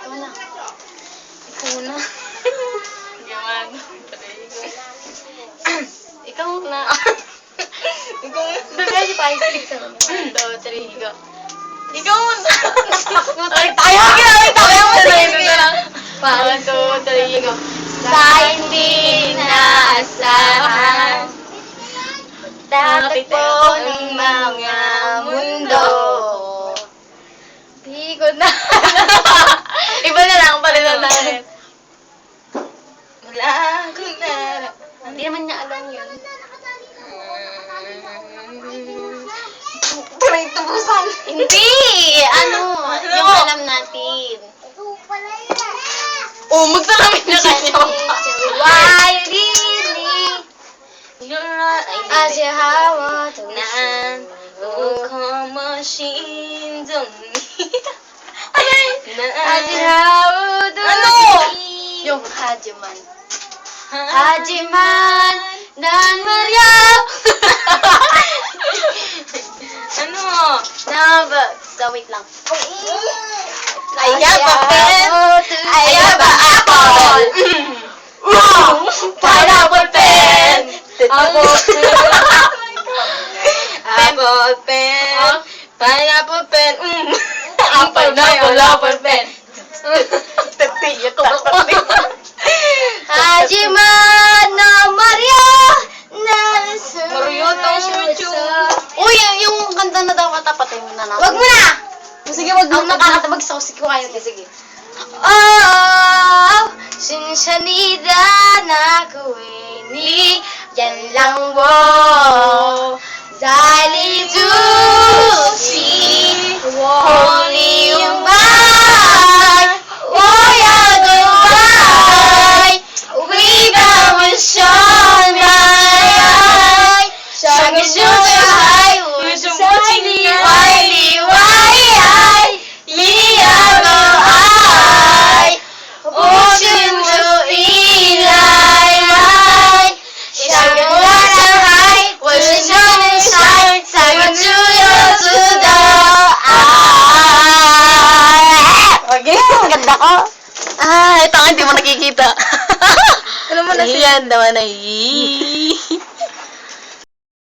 Ikaw na. Ikaw na. Yaman. Ikaw na. Ikaw na. Dami si Pisces. 1, 2, 3, go. Ikaw na. Ay, tayo! Tayo mo sa lang. 1, 2, 3, go. Sa hindi naasahan, tatakbo ng mga mundo. Di ko na. Iba na lang, palitan natin. Wala ko na. Hindi naman niya alam yun. Tuloy tubusan. Hindi! Ano? Yung alam natin. Oh, magsalamit na kayo. Why really? You're not As you hawa to Naan machine don't need. As you hawa to Ano? Yung Hajiman. Hajiman dan Maryam. Ano? Number. So, wait lang. I have a pen. I have a apple. Pineapple pen. Apple pen. Pineapple pen. Apple pen. Hajiman na Maryam na Mario, tong chuchu. Uy, yung kanta na daw katapatin mo na natin. Wag mo na! Sige, wag mo Ang na. nakakatabag sa usik ko kayo. Sige. Oh, sinsanida na kuwini, yan lang wo. Zali to see, only you mine. Oh, yeah, goodbye. We got one shot, my eye. Shang Shuai, Wai Li Wai Ai, Li Amo Ai, Ocean to Ilai Mai, Shang Hai, Washing Shine, Sang to Yo to the Ai. Okay, ganda ko. Ay, tanga, hindi mo nakikita. Ano mo na Ayan, naman ay.